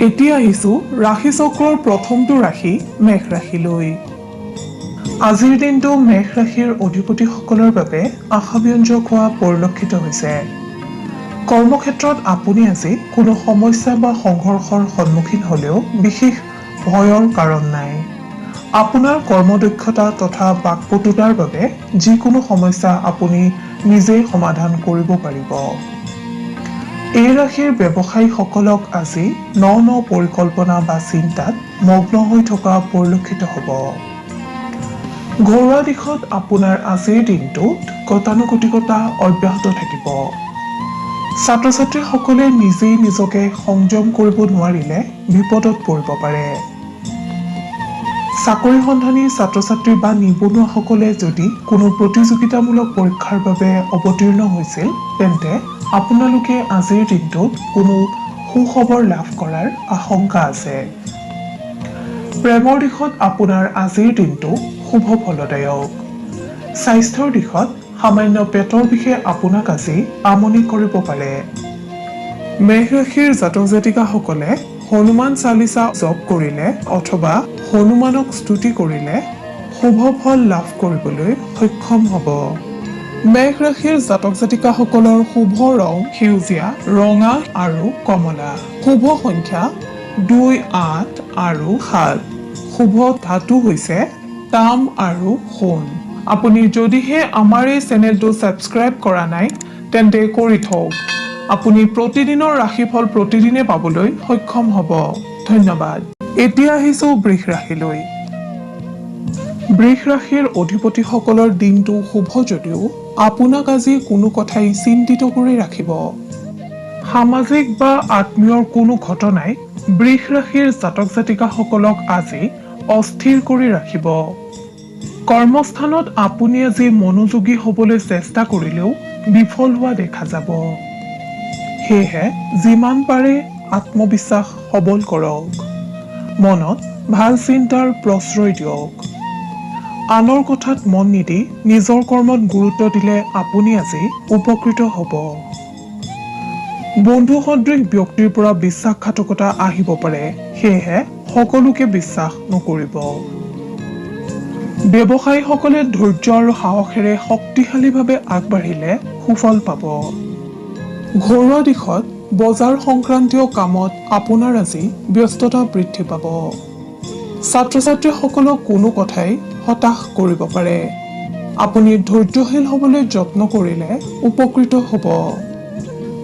এতিয়া আহিছো ৰাশি চক্ৰৰ প্ৰথমটো ৰাশি মেষ ৰাশিলৈ। আজিৰ দিনটো মেষ ৰাশিৰ অধিপতিসকলৰ বাবে আশাব্যঞ্জক হোৱা পৰিলক্ষিত হৈছে। কৰ্মক্ষেত্ৰত আপুনি আজি কোনো সমস্যা বা সংঘৰ্ষৰ সন্মুখীন হলেও বিশেষ ভয়ৰ কাৰণ নাই। আপোনাৰ কৰ্মদক্ষতা তথা বাকপটুতাৰ বাবে যিকোনো সমস্যা আপুনি নিজেই সমাধান কৰিব পাৰিব। এই ৰাশিৰ ব্যৱসায়ীসকলক আজি ন পৰিকল্পনা বা চিন্তাত মগ্ন হৈ থকা পৰিলক্ষিত হ'ব। ঘৰুৱা দিশত আপোনাৰ আজিৰ দিনটোত গতানুগতিকতা অব্যাহত থাকিব। ছাত্ৰ ছাত্ৰীসকলে নিজেই নিজকে সংযম কৰিব নোৱাৰিলে বিপদত পৰিব পাৰে। চাকৰি সন্ধানী ছাত্ৰ ছাত্ৰী বা নিবনুৱাসকলে যদি কোনো প্ৰতিযোগিতামূলক পৰীক্ষাৰ বাবে অৱতীৰ্ণ হৈছিল তেন্তে আপোনালোকে আজিৰ দিনটোত কোনো সুখবৰ লাভ কৰাৰ আশংকা আছে। প্ৰেমৰ দিশত আপোনাৰ আজিৰ দিনটো শুভ ফলদায়ক। স্বাস্থ্যৰ দিশত সামান্য পেটৰ বিষে আপোনাক আজি আমনি কৰিব পাৰে। মেষ ৰাশিৰ জাতক জাতিকাসকলে হনুমান চালিচা জপ কৰিলে অথবা হনুমানক স্তুতি কৰিলে শুভ ফল লাভ কৰিবলৈ সক্ষম হ'ব। মেষ ৰাশিৰ জাতক জাতিকাসকলৰ শুভ ৰং সেউজীয়া, ৰঙা আৰু কমলা। শুভ সংখ্যা 2, 8 আৰু 7। শুভ ধাতু হৈছে তাম আৰু সোণ। আপুনি যদিহে আমাৰ এই চেনেলটো ছাবস্ক্ৰাইব কৰা নাই তেন্তে কৰি থওক। আপুনি প্ৰতিদিনৰ ৰাশিফল প্ৰতিদিনে পাবলৈ সক্ষম হ'ব। ধন্যবাদ। এতিয়া আহিছো বৃষ ৰাশিলৈ। বৃষ ৰাশিৰ অধিপতিসকলৰ দিনটো শুভ যদিও আপোনাক আজি কোনো কথাই চিন্তিত কৰি ৰাখিব। সামাজিক বা আত্মীয়ৰ কোনো ঘটনাই বৃষ ৰাশিৰ জাতক জাতিকাসকলক আজি অস্থিৰ কৰি ৰাখিব। কৰ্মস্থানত আপুনি আজি মনোযোগী হ'বলৈ চেষ্টা কৰিলেও বিফল হোৱা দেখা যাব। সেয়েহে যিমান পাৰে আত্মবিশ্বাস সবল কৰক। মনত ভাল চিন্তাৰ প্ৰশ্ৰয় দিয়ক। আনৰ কথাত মন নিদি নিজৰ কৰ্মত গুৰুত্ব দিলে আপুনি আজি উপকৃত হ'ব। বন্ধু সদৃশ ব্যক্তিৰ পৰা বিশ্বাসঘাতকতা আহিব পাৰে, সেয়েহে সকলোকে বিশ্বাস নকৰিব। ব্যৱসায়ীসকলে ধৈৰ্য আৰু সাহসেৰে শক্তিশালীভাৱে আগবাঢ়িলে সুফল পাব। ঘৰুৱা দিশত বজাৰ সংক্ৰান্তীয় কামত আপোনাৰ আজি ব্যস্ততা বৃদ্ধি পাব। ছাত্ৰ ছাত্ৰীসকলক কোনো কথাই হতাশ কৰিব পাৰে। আপুনি ধৈৰ্যশীল হ'বলৈ যত্ন কৰিলে উপকৃত হ'ব।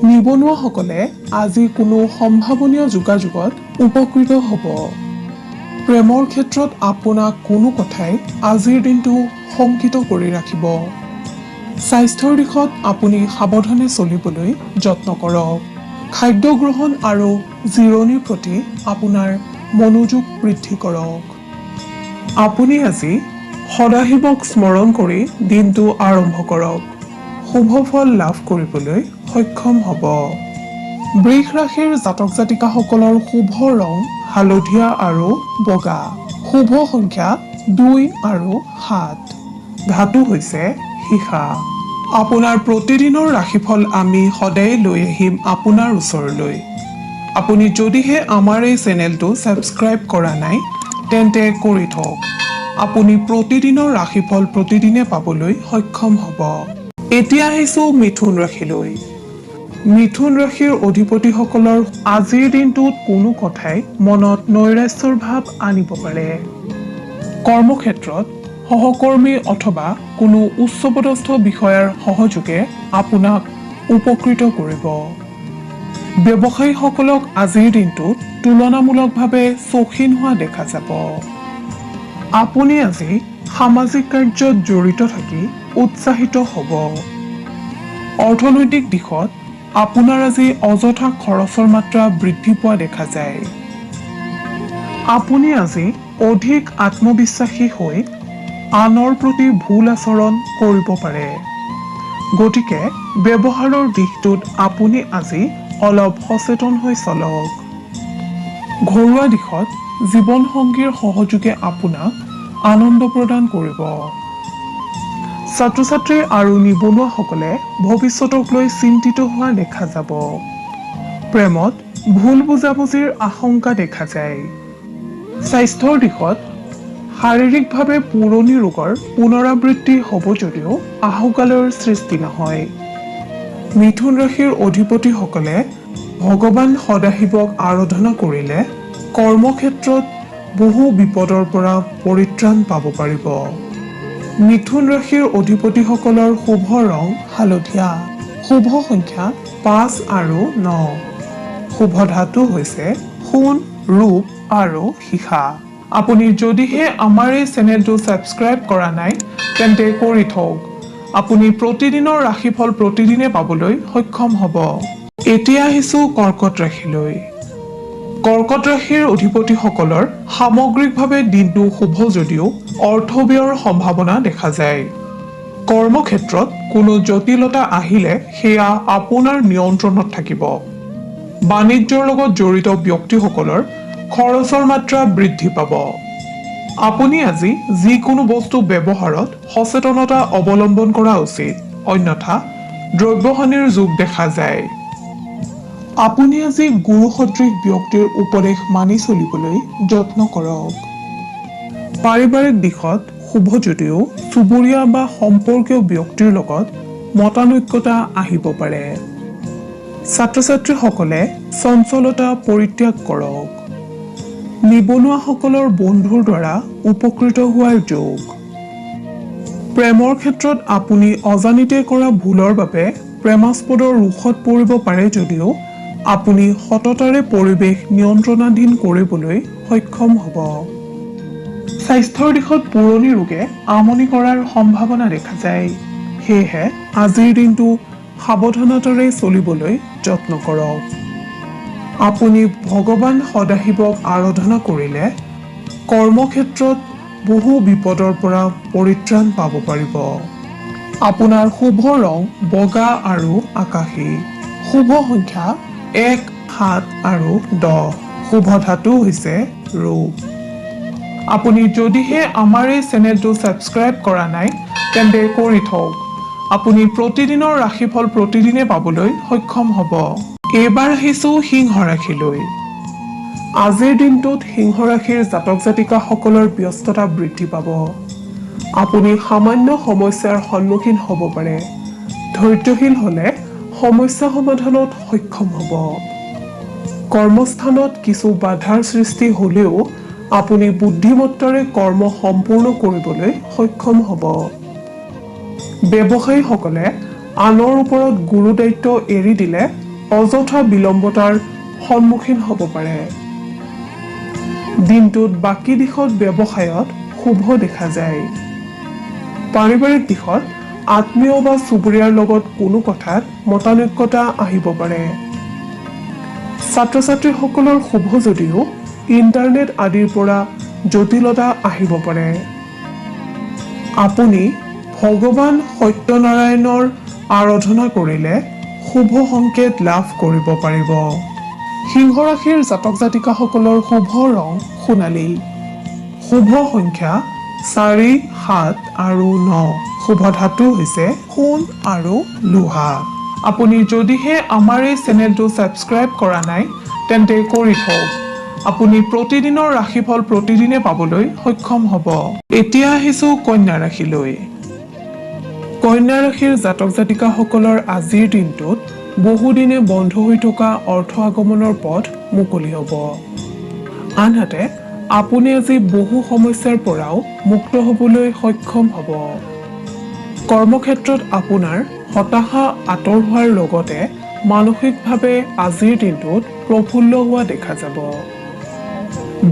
নিবনুৱাসকলে আজি কোনো সম্ভাৱনীয় যোগাযোগত উপকৃত হ'ব। প্ৰেমৰ ক্ষেত্ৰত আপোনাক কোনো কথাই আজিৰ দিনটো শংকিত কৰি ৰাখিব। স্বাস্থ্যৰ দিশত আপুনি সাৱধানে চলিবলৈ যত্ন কৰক। খাদ্য গ্ৰহণ আৰু জিৰণিৰ প্ৰতি আপোনাৰ মনোযোগ বৃদ্ধি কৰক। আপুনি আজি সদাশিৱক স্মৰণ কৰি দিনটো আৰম্ভ কৰক। শুভ ফল লাভ কৰিবলৈ সক্ষম হ'ব। বৃষ ৰাশিৰ জাতক জাতিকাসকলৰ শুভ ৰং হালধীয়া আৰু বগা। শুভ সংখ্যা 2 আৰু 7। ধাতু হৈছে সীসা। আপোনাৰ প্ৰতিদিনৰ ৰাশিফল আমি সদায় লৈ আহিম আপোনাৰ ওচৰলৈ। আপুনি যদিহে আমাৰ এই চেনেলটো ছাবস্ক্ৰাইব কৰা নাই তেন্তে কৰি থওক। আপুনি প্ৰতিদিনৰ ৰাশিফল প্ৰতিদিনে পাবলৈ সক্ষম হ'ব। এতিয়া আহিছো মিথুন ৰাশিলৈ। মিথুন ৰাশিৰ অধিপতিসকলৰ আজিৰ দিনটোত কোনো কথাই মনত নৈৰাশ্যৰ ভাৱ আনিব পাৰে। কৰ্মক্ষেত্ৰত সহকৰ্মী অথবা কোনো উচ্চপদস্থ বিষয়াৰ সহযোগে আপোনাক উপকৃত কৰিব। ব্যৱসায়ীসকলক আজিৰ দিনটোত তুলনামূলকভাৱে চৌখিন হোৱা দেখা যাব। আপুনি আজি সামাজিক কাৰ্যত জড়িত থাকি উৎসাহিত হ'ব। অৰ্থনৈতিক দিশত আপোনাৰ আজি অযথা খৰচৰ মাত্ৰা বৃদ্ধি পোৱা দেখা যায়। আপুনি আজি অধিক আত্মবিশ্বাসী হৈ আনৰ প্ৰতি ভুল আচৰণ কৰিব পাৰে। গতিকে ব্যৱহাৰৰ দিশটোত আপুনি আজি অলপ সচেতন হৈ চলক। ঘৰুৱা দিশত জীৱনসংগীৰ সহযোগে আপোনাক আনন্দ প্ৰদান কৰিব। ছাত্ৰ ছাত্ৰী আৰু নিবনুৱাসকলে ভৱিষ্যতক লৈ চিন্তিত হোৱা দেখা যাব। প্ৰেমত ভুল বুজাবুজিৰ আশংকা দেখা যায়। স্বাস্থ্যৰ দিশত শাৰীৰিকভাৱে পুৰণি ৰোগৰ পুনৰাবৃত্তি হ'ব যদিও আহুকালৰ সৃষ্টি নহয়। মিথুন ৰাশিৰ অধিপতিসকলে ভগৱান সদাশিৱক আৰাধনা কৰিলে কৰ্মক্ষেত্ৰত বহু বিপদৰ পৰা পৰিত্ৰাণ পাব পাৰিব। মিথুন ৰাশিৰ অধিপতিসকলৰ শুভ ৰং হালধীয়া, শুভ সংখ্যা 5 আৰু 9, শুভ ধাতু হৈছে সোণ, ৰূপ আৰু সীসা। আপুনি যদিহে আমাৰ এই চেনেলটো ছাবস্ক্ৰাইব কৰা নাই তেন্তে কৰি থওক। আপুনি প্ৰতিদিনৰ ৰাশিফল প্ৰতিদিনে পাবলৈ সক্ষম হ'ব। এতিয়া আহিছো কৰ্কট ৰাশিলৈ। কৰ্কট ৰাশিৰ অধিপতিসকলৰ সামগ্ৰিকভাৱে দিনটো শুভ যদিও অৰ্থব্যয়ৰ সম্ভাৱনা দেখা যায়। কৰ্মক্ষেত্ৰত কোনো জটিলতা আহিলে সেয়া আপোনাৰ নিয়ন্ত্ৰণত থাকিব। বাণিজ্যৰ লগত জড়িত ব্যক্তিসকলৰ খৰচৰ মাত্ৰা বৃদ্ধি পাব। আপুনি আজি যিকোনো বস্তু ব্যৱহাৰত সচেতনতা অৱলম্বন কৰা উচিত, অন্যথা দ্ৰব্যহানিৰ যোগ দেখা যায়। আপুনি আজি গুৰু সদৃশ ব্যক্তিৰ উপদেশ মানি চলিবলৈ যত্ন কৰক। পাৰিবাৰিক দিশত শুভ যদিও চুবুৰীয়া বা সম্পৰ্কীয় ব্যক্তিৰ লগত মতানৈক্যতা আহিব পাৰে। ছাত্ৰ-ছাত্ৰীসকলে চঞ্চলতা পৰিত্যাগ কৰক। নিবনুৱাসকলৰ বন্ধুৰ দ্বাৰা উপকৃত হোৱাৰ যোগ। প্ৰেমৰ ক্ষেত্ৰত আপুনি অজানিতে কৰা ভুলৰ বাবে প্ৰেমাস্পদৰ ৰোষত পৰিব পাৰে যদিও আপুনি সততাৰে পৰিৱেশ নিয়ন্ত্ৰণাধীন কৰিবলৈ সক্ষম হ'ব। স্বাস্থ্যৰ দিশত পুৰণি ৰোগে আমনি কৰাৰ সম্ভাৱনা দেখা যায়। সেয়েহে আজিৰ দিনটো সাৱধানতাৰে চলিবলৈ যত্ন কৰক। আপুনি ভগৱান সদাশিৱক আৰাধনা কৰিলে কৰ্মক্ষেত্ৰত বহু বিপদৰ পৰা পৰিত্ৰাণ পাব পাৰিব। আপোনাৰ শুভ ৰং বগা আৰু আকাশী, শুভ সংখ্যা 1, 7 আৰু 10, শুভ ধাতু হৈছে ৰূপ। আপুনি যদিহে আমাৰ এই চেনেলটো ছাবস্ক্ৰাইব কৰা নাই তেন্তে কৰি থওক। আপুনি প্ৰতিদিনৰ ৰাশিফল প্ৰতিদিনে পাবলৈ সক্ষম হ'ব। এইবাৰ আহিছো সিংহ ৰাশিলৈ। আজিৰ দিনটোত সিংহ ৰাশিৰ জাতক জাতিকাসকলৰ ব্যস্ততা বৃদ্ধি পাব। আপুনি সামান্য সমস্যাৰ সন্মুখীন হ'ব পাৰে। ধৈৰ্যশীল হ'লে সমস্যা সমাধানত সক্ষম হ'ব। কৰ্মস্থানত কিছু বাধাৰ সৃষ্টি হ'লেও আপুনি বুদ্ধিমত্তাৰে কৰ্ম সম্পূৰ্ণ কৰিবলৈ সক্ষম হ'ব। ব্যৱসায়ীসকলে আনৰ ওপৰত গুৰু দায়িত্ব এৰি দিলে অযথা বিলম্বতাৰ সন্মুখীন হ'ব পাৰে। দিনটোত বাকী দিশত ব্যৱসায়ত শুভ দেখা যায়। পাৰিবাৰিক দিশত আত্মীয় বা চুবুৰীয়াৰ লগত কোনো কথাত মতানৈক্যতা আহিব পাৰে। ছাত্ৰ-ছাত্ৰীসকলৰ শুভ যদিও ইণ্টাৰনেট আদিৰ পৰা জটিলতা আহিব পাৰে। আপুনি ভগৱান সত্যনাৰায়ণৰ আৰাধনা কৰিলে শুভ সংকেত লাভ কৰিব পাৰিব। সিংহ ৰাশিৰ জাতক জাতিকাসকলৰ শুভ ৰং সোণালী, শুভ সংখ্যা 4, 7 আৰু 9, শুভ ধাতু হৈছে সোণ আৰু লোহা। আপুনি যদিহে আমাৰ এই চেনেলটো ছাবস্ক্ৰাইব কৰা নাই তেন্তে কৰি থওক। আপুনি প্ৰতিদিনৰ ৰাশিফল প্ৰতিদিনে পাবলৈ সক্ষম হ'ব। এতিয়া আহিছো কন্যা ৰাশিলৈ। কন্যা ৰাশিৰ জাতক জাতিকাসকলৰ আজিৰ দিনটোত বহুদিনে বন্ধ হৈ থকা অৰ্থ আগমনৰ পথ মুকলি হ'ব। আনহাতে আপুনি আজি বহু সমস্যাৰ পৰাও মুক্ত হ'বলৈ সক্ষম হ'ব। কৰ্মক্ষেত্ৰত আপোনাৰ হতাশা আঁতৰ হোৱাৰ লগতে মানসিকভাৱে আজিৰ দিনটোত প্ৰফুল্ল হোৱা দেখা যাব।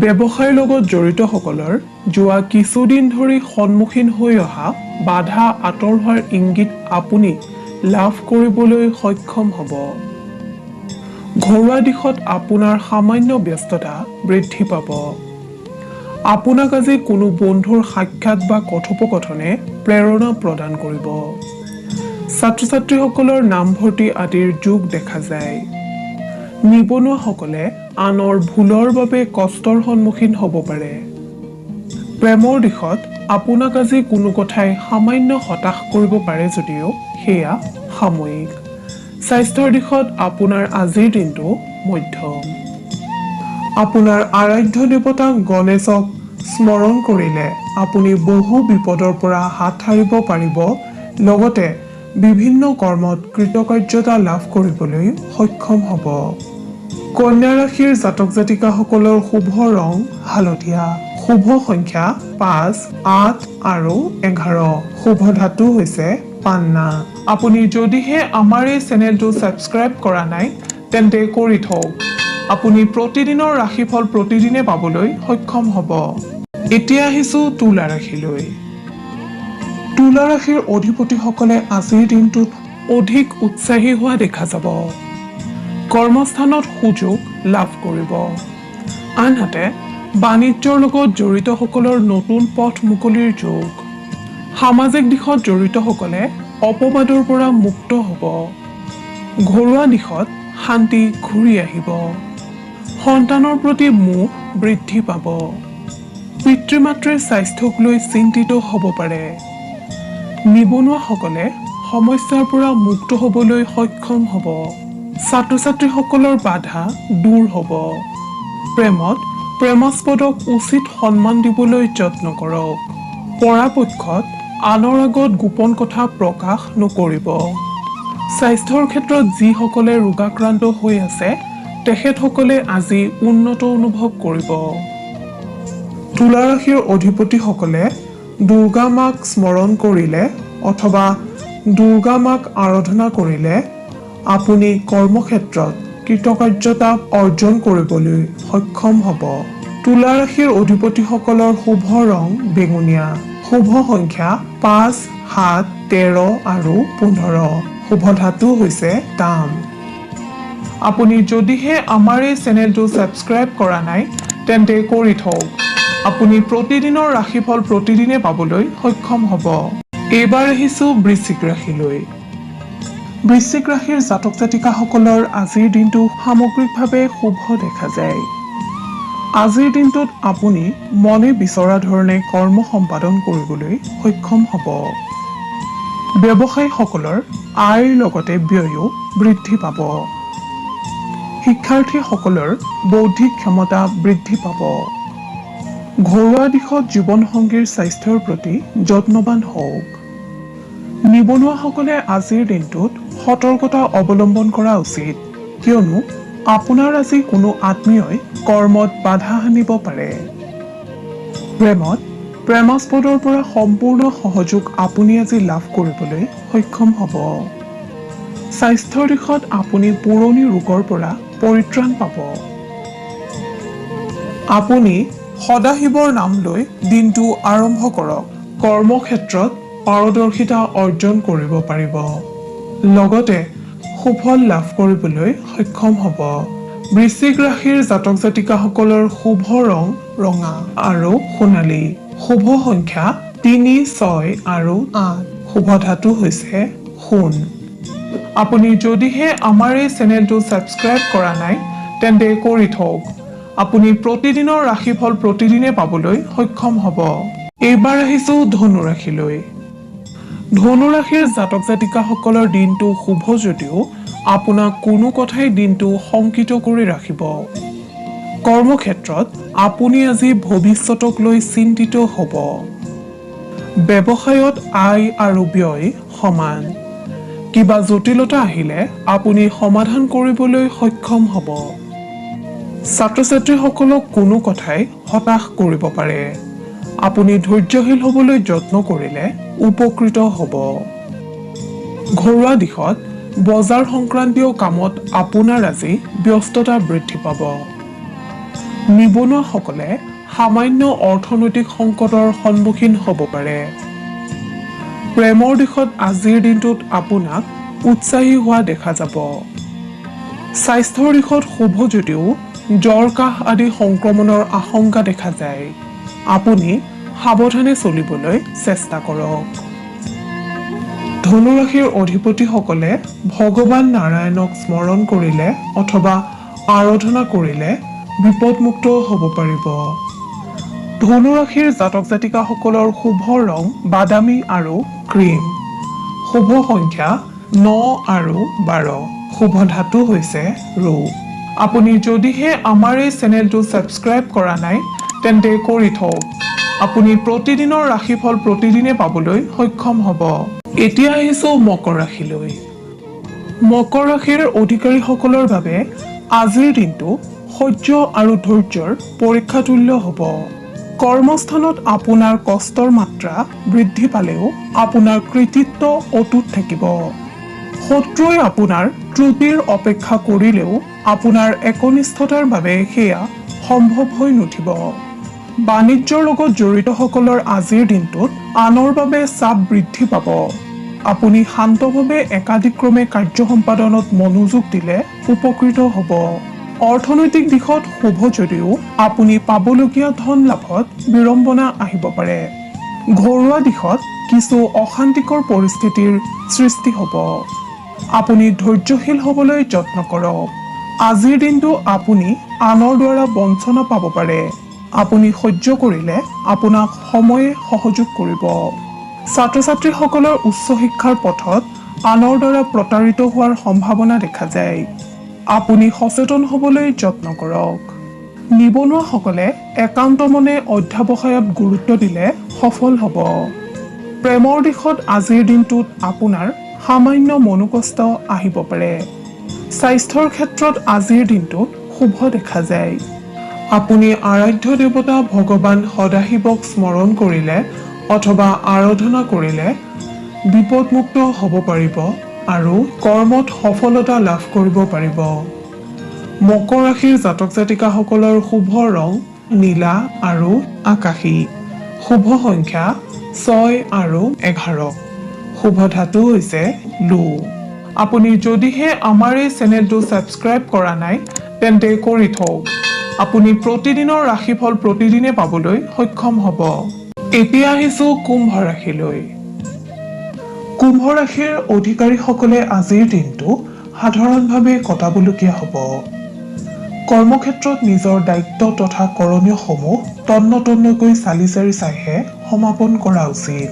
ব্যৱসায়ৰ লগত জড়িতসকলৰ যোৱা কিছুদিন ধৰি সন্মুখীন হৈ অহা বাধা আঁতৰ হোৱাৰ ইংগিত আপুনি লাভ কৰিবলৈ সক্ষম হ'ব। ঘৰুৱা দিশত আপোনাৰ সামান্য ব্যস্ততা বৃদ্ধি পাব। আপোনাক আজি কোনো বন্ধুৰ সাক্ষাৎ বা কথোপকথনে প্ৰেৰণা প্ৰদান কৰিব। ছাত্ৰ-ছাত্ৰীসকলৰ নামভৰ্তি আদিৰ যোগ দেখা যায়। নিবনুৱাসকলে আনৰ ভুলৰ বাবে কষ্টৰ সন্মুখীন হ'ব পাৰে। প্ৰেমৰ দিশত আপোনাক আজি কোনো কথাই সামান্য হতাশ কৰিব পাৰে যদিও সেয়া সাময়িক। স্বাস্থ্যৰ দিশত আপোনাৰ আজিৰ দিনটো মধ্যম। আপোনাৰ আৰাধ্য দেৱতা গণেশক স্মৰণ কৰিলে আপুনি বহু বিপদৰ পৰা হাত সাৰিব পাৰিব, লগতে বিভিন্ন কৰ্মত কৃতকাৰ্যতা লাভ কৰিবলৈ সক্ষম হ'ব। কন্যা ৰাশিৰ জাতক জাতিকাসকলৰ শুভ ৰং হালধীয়া, শুভ সংখ্যা 5, 8 আৰু 11, শুভ ধাতু হৈছে পান্না। আপুনি যদিহে আমাৰ এই চেনেলটো ছাবস্ক্ৰাইব কৰা নাই তেন্তে কৰি থওক। আপুনি প্ৰতিদিনৰ ৰাশিফল প্ৰতিদিনে পাবলৈ সক্ষম হ'ব। এতিয়া আহিছোঁ তুলা ৰাশিলৈ। তুলা ৰাশিৰ অধিপতিসকলে আজিৰ দিনটোত অধিক উৎসাহী হোৱা দেখা যাব। কৰ্মস্থানত সুযোগ লাভ কৰিব। আনহাতে বাণিজ্যৰ লগত জড়িতসকলৰ নতুন পথ মুকলিৰ যোগ। সামাজিক দিশত জড়িতসকলে অপবাদৰ পৰা মুক্ত হ'ব। ঘৰুৱা দিশত শান্তি ঘূৰি আহিব। সন্তানৰ প্ৰতি মোহ বৃদ্ধি পাব। পিতৃ মাতৃৰ স্বাস্থ্যক লৈ চিন্তিত হ'ব পাৰে। নিবনুৱাসকলে সমস্যাৰ পৰা মুক্ত হ'বলৈ সক্ষম হ'ব। ছাত্ৰ ছাত্ৰীসকলৰ বাধা দূৰ হ'ব। প্ৰেমত প্ৰেমাস্পদক উচিত সন্মান দিবলৈ যত্ন কৰক। পৰাপক্ষত আনৰ আগত গোপন কথা প্ৰকাশ নকৰিব। স্বাস্থ্যৰ ক্ষেত্ৰত যিসকলে ৰোগাক্ৰান্ত হৈ আছে তেখেতসকলে আজি উন্নত অনুভৱ কৰিব। তুলা ৰাশিৰ অধিপতিসকলে দুৰ্গা মাক স্মৰণ কৰিলে অথবা দুৰ্গা মাক আৰাধনা কৰিলে আপুনি কৰ্মক্ষেত্ৰত কৃতকাৰ্যতা অৰ্জন কৰিবলৈ সক্ষম হ'ব। তুলা ৰাশিৰ অধিপতিসকলৰ শুভ ৰং বেঙুনীয়া, শুভ সংখ্যা 5, 7, 13 আৰু 15, শুভ ধাতু হৈছে তাম। আপুনি যদিহে আমাৰ এই চেনেলটো ছাবস্ক্ৰাইব কৰা নাই তেন্তে কৰি থওক। আপুনি প্ৰতিদিনৰ ৰাশিফল প্ৰতিদিনে পাবলৈ সক্ষম হ'ব। এইবাৰ আহিছোঁ বৃশ্চিক ৰাশিলৈ। বৃশ্চিক ৰাশিৰ জাতক জাতিকাসকলৰ আজিৰ দিনটো সামগ্ৰিকভাৱে শুভ দেখা যায়। আজিৰ দিনটোত আপুনি মনে বিচৰা ধৰণে কৰ্ম সম্পাদন কৰিবলৈ সক্ষম হ'ব। ব্যৱসায়ীসকলৰ আয়ৰ লগতে ব্যয়ো বৃদ্ধি পাব। শিক্ষাৰ্থীসকলৰ বৌদ্ধিক ক্ষমতা বৃদ্ধি পাব। ঘৰুৱা দিশত জীৱনসংগীৰ স্বাস্থ্যৰ প্ৰতি যত্নৱান হওক। নিবনুৱাসকলে আজিৰ দিনটোত সতৰ্কতা অৱলম্বন কৰা উচিত, কিয়নো আপোনাৰ আজি কোনো আত্মীয়ই কৰ্মত বাধা আনিব পাৰে। প্ৰেমত প্ৰেমাস্পদৰ পৰা সম্পূৰ্ণ সহযোগ আপুনি আজি লাভ কৰিবলৈ সক্ষম হ'ব। স্বাস্থ্যৰ দিশত আপুনি পুৰণি ৰোগৰ পৰা পৰিত্ৰাণ পাব। আপুনি সদাশিৱৰ নাম লৈ দিনটো আৰম্ভ কৰক। কৰ্মক্ষেত্ৰত পাৰদৰ্শিতা অৰ্জন কৰিব পাৰিব। লগতে সুফল লাভ কৰিবলৈ সক্ষম হ'ব। বৃশ্চিক ৰাশিৰ জাতক জাতিকাসকলৰ শুভ ৰং ৰঙা আৰু সোণালী, শুভ সংখ্যা 3, 6 আৰু 8, শুভ ধাতু হৈছে সোণ। আপুনি যদিহে আমাৰ এই চেনেলটো ছাবস্ক্ৰাইব কৰা নাই তেন্তে কৰি থওক। আপুনি প্ৰতিদিনৰ ৰাশিফল প্ৰতিদিনে পাবলৈ সক্ষম হ'ব। এইবাৰ আহিছোঁ ধনু ৰাশিলৈ। ধনু ৰাশিৰ জাতক জাতিকাসকলৰ দিনটো শুভ যদিও আপোনাক কোনো কথাই দিনটো শংকিত কৰি ৰাখিব। কৰ্মক্ষেত্ৰত আপুনি আজি ভৱিষ্যতক লৈ চিন্তিত হ'ব। ব্যৱসায়ত আয় আৰু ব্যয় সমান। কিবা জটিলতা আহিলে আপুনি সমাধান কৰিবলৈ সক্ষম হ'ব। ছাত্ৰ ছাত্ৰীসকলক কোনো কথাই হতাশ কৰিব পাৰে। আপুনি ধৈৰ্যশীল হ'বলৈ যত্ন কৰিলে উপকৃত হ'ব। ঘৰুৱা দিশত বজাৰ সংক্ৰান্তীয় কামত আপোনাৰ আজি ব্যস্ততা বৃদ্ধি পাব। নিবনুৱাসকলে সামান্য অৰ্থনৈতিক সংকটৰ সন্মুখীন হ'ব পাৰে। প্ৰেমৰ দিশত আজিৰ দিনটোত আপোনাক উৎসাহী হোৱা দেখা যাব। স্বাস্থ্যৰ দিশত শুভ যদিও জ্বৰ কাহ আদি সংক্ৰমণৰ আশংকা দেখা যায়। আপুনি সাৱধানে চলিবলৈ চেষ্টা কৰক। ধনু ৰাশিৰ অধিপতিসকলে ভগৱান নাৰায়ণক স্মৰণ কৰিলে অথবা আৰাধনা কৰিলে বিপদমুক্ত হ'ব পাৰিব। ধনু ৰাশিৰ জাতক জাতিকাসকলৰ শুভ ৰং বাদামী আৰু ক্ৰীম, শুভ সংখ্যা 9 আৰু 12, শুভ ধাতু হৈছে ৰূপ। আপুনি যদিহে আমাৰ এই চেনেলটো ছাবস্ক্ৰাইব কৰা নাই তেন্তে কৰি থওক। আপুনি প্ৰতিদিনৰ ৰাশিফল প্ৰতিদিনে পাবলৈ সক্ষম হ'ব। এতিয়া আহিছোঁ মকৰ ৰাশিলৈ। মকৰ ৰাশিৰ অধিকাৰীসকলৰ বাবে আজিৰ দিনটো সহ্য আৰু ধৈৰ্যৰ পৰীক্ষাতুল্য হ'ব। কৰ্মস্থানত আপোনাৰ কষ্টৰ মাত্ৰা বৃদ্ধি পালেও আপোনাৰ কৃতিত্ব অটুট থাকিব। শত্ৰুৱে আপোনাৰ ত্ৰুটিৰ অপেক্ষা কৰিলেও আপোনাৰ একনিষ্ঠতাৰ বাবে সেয়া সম্ভৱ হৈ নুঠিব। বাণিজ্যৰ লগত জড়িতসকলৰ আজিৰ দিনটোত আনৰ বাবে চাপ বৃদ্ধি পাব। আপুনি শান্তভাৱে একাদিক্ৰমে কাৰ্য সম্পাদনত মনোযোগ দিলে উপকৃত হ'ব। অৰ্থনৈতিক দিশত শুভ যদিও আপুনি পাবলগীয়া ধন লাভত বিড়ম্বনা আহিব পাৰে। ঘৰুৱা দিশত কিছু অশান্তিকৰ পৰিস্থিতিৰ সৃষ্টি হ'ব। আপুনি ধৈৰ্যশীল হ'বলৈ যত্ন কৰক। আজিৰ দিনটো আপুনি আনৰ দ্বাৰা বঞ্চনা পাব পাৰে। আপুনি সহ্য কৰিলে আপোনাক সময়ে সহযোগ কৰিব। ছাত্ৰ ছাত্ৰীসকলৰ উচ্চ শিক্ষাৰ পথত আনৰ দ্বাৰা প্ৰতাৰিত হোৱাৰ সম্ভাৱনা দেখা যায়। আপুনি সচেতন হ'বলৈ যত্ন কৰক। নিবনুৱাসকলে একান্ত মনে অধ্যাৱসায়ত গুৰুত্ব দিলে সফল হ'ব। প্ৰেমৰ দিশত আজিৰ দিনটোত আপোনাৰ সামান্য মনোকষ্ট আহিব পাৰে। স্বাস্থ্যৰ ক্ষেত্ৰত আজিৰ দিনটোত শুভ দেখা যায়। আপুনি আৰাধ্য দেৱতা ভগৱান সদাশিৱক স্মৰণ কৰিলে অথবা আৰাধনা কৰিলে বিপদমুক্ত হ'ব পাৰিব আৰু কৰ্মত সফলতা লাভ কৰিব পাৰিব। মকৰ ৰাশিৰ জাতক জাতিকাসকলৰ শুভ ৰং নীলা আৰু আকাশী। শুভ সংখ্যা 6 আৰু 11। শুভ ধাতু হৈছে লো। আপুনি যদিহে আমাৰ এই চেনেলটো ছাবস্ক্ৰাইব কৰা নাই তেন্তে কৰি থওক। আপুনি প্ৰতিদিনৰ ৰাশিফল প্ৰতিদিনে পাবলৈ সক্ষম হ'ব। এতিয়া আহিছোঁ কুম্ভ ৰাশিলৈ। কুম্ভ ৰাশিৰ অধিকাৰীসকলে আজিৰ দিনটো সাধাৰণভাৱে কটাবলগীয়া হ'ব। কৰ্মক্ষেত্ৰত নিজৰ দায়িত্ব তথা কৰণীয়সমূহ তন্নতন্নকৈ চালি জাৰি চাইহে সমাপন কৰা উচিত।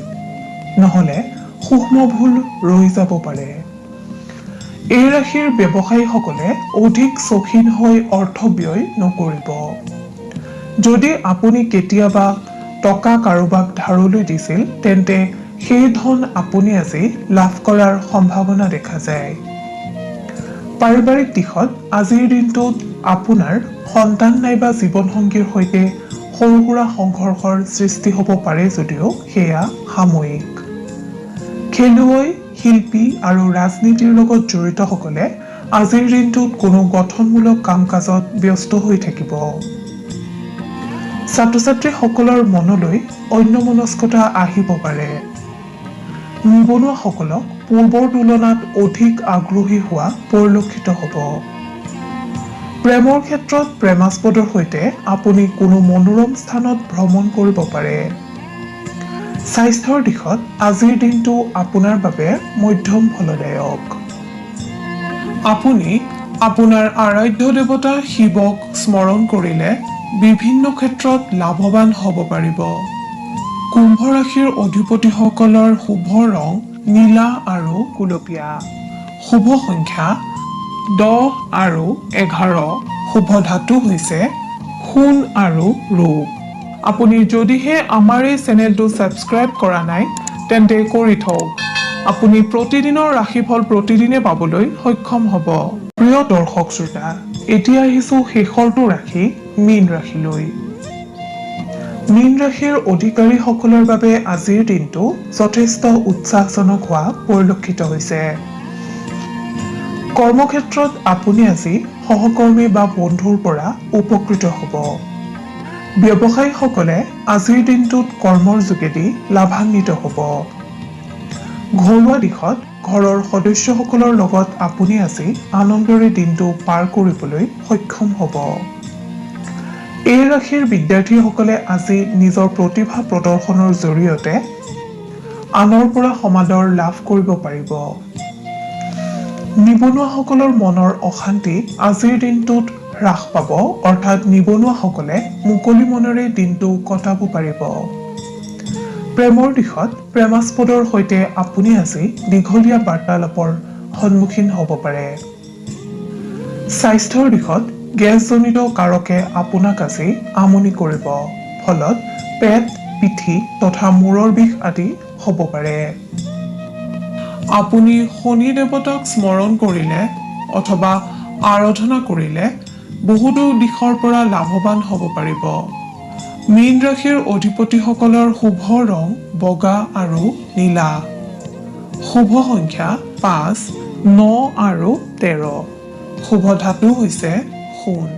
নহ'লে সূক্ষ্ম ভুল ৰৈ যাব পাৰে। এই ৰাশিৰ ব্যৱসায়ীসকলে অধিক চৌখিন হৈ অৰ্থ ব্যয় নকৰিব। যদি আপুনি কেতিয়াবা টকা কাৰোবাক ধাৰলৈ দিছিল তেন্তে সেই ধন আপুনি আজি লাভ কৰাৰ সম্ভাৱনা দেখা যায়। পাৰিবাৰিক দিশত আজিৰ দিনটোত আপোনাৰ সন্তান নাইবা জীৱনসংগীৰ সৈতে সৰু সুৰা সংঘৰ্ষৰ সৃষ্টি হ'ব পাৰে যদিও সেয়া সাময়িক। খেলুৱৈ শিল্পী আৰু ৰাজনীতিৰ লগত জড়িতসকলে আজিৰ দিনটোত কোনো গঠনমূলক কাম কাজত ব্যস্ত হৈ থাকিব। ছাত্ৰ ছাত্ৰীসকলৰ মনলৈ অন্যমনস্কতা আহিব পাৰে। নিবনুৱাসকলক পূৰ্বৰ তুলনাত অধিক আগ্ৰহী হোৱা পৰিলক্ষিত হ'ব। প্ৰেমৰ ক্ষেত্ৰত প্ৰেমাস্পদৰ সৈতে আপুনি কোনো মনোৰম স্থানত ভ্ৰমণ কৰিব পাৰে। স্বাস্থ্যৰ দিশত আজিৰ দিনটো আপোনাৰ বাবে মধ্যম ফলদায়ক। আপুনি আপোনাৰ আৰাধ্য দেৱতা শিৱক স্মৰণ কৰিলে বিভিন্ন ক্ষেত্ৰত লাভৱান হ'ব পাৰিব। কুম্ভ ৰাশিৰ অধিপতিসকলৰ শুভ ৰং নীলা আৰু গুলপীয়া। শুভ সংখ্যা 10 আৰু 11। শুভ ধাতু হৈছে সোণ আৰু ৰূপ। আপুনি যদিহে আমাৰ এই চেনেলটো ছাবস্ক্ৰাইব কৰা নাই তেন্তে কৰি থওক। আপুনি প্ৰতিদিনৰ ৰাশিফল প্ৰতিদিনে পাবলৈ সক্ষম হ'ব। প্ৰিয় দৰ্শক শ্ৰোতা, এতিয়া আহিছোঁ শেষৰটো ৰাশি মীন ৰাশিলৈ। মীন ৰাশিৰ অধিকাৰীসকলৰ বাবে আজিৰ দিনটো যথেষ্ট উৎসাহজনক হোৱা পৰিলক্ষিত হৈছে। কৰ্মক্ষেত্ৰত আপুনি আজি সহকৰ্মী বা বন্ধুৰ পৰা উপকৃত হ'ব। ব্যৱসায়ীসকলে আজিৰ দিনটোত কৰ্মৰ যোগেদি লাভান্বিত হ'ব। ঘৰুৱা দিশত ঘৰৰ সদস্যসকলৰ লগত আপুনি আজি আনন্দৰে দিনটো পাৰ কৰিবলৈ সক্ষম হ'ব। এই ৰাশিৰ বিদ্যাৰ্থীসকলে আজি নিজৰ প্ৰতিভা প্ৰদৰ্শনৰ জৰিয়তে আনৰ পৰা সমাদৰ লাভ কৰিব পাৰিব। নিবনুৱাসকলৰ মনৰ অশান্তি আজিৰ দিনটোত হ্ৰাস পাব, অৰ্থাৎ নিবনুৱাসকলে মুকলি মনেৰে দিনটো কটাব পাৰিব। প্ৰেমৰ দিশত প্ৰেমাস্পদৰ সৈতে আপুনি আজি দীঘলীয়া বাৰ্তালাপৰ সন্মুখীন হ'ব পাৰে। স্বাস্থ্যৰ দিশত গেছজনিত কাৰকে আপোনাক আজি আমনি কৰিব, ফলত পেট, পিঠি তথা মূৰৰ বিষ আদি হ'ব পাৰে। আপুনি শনি দেৱতাক স্মৰণ কৰিলে অথবা আৰাধনা কৰিলে বহুতো দিশৰ পৰা লাভৱান হ'ব পাৰিব। মীন ৰাশিৰ অধিপতিসকলৰ শুভ ৰং বগা আৰু নীলা। শুভ সংখ্যা 5, 9 আৰু 13। শুভ ধাতু হৈছে সোণ।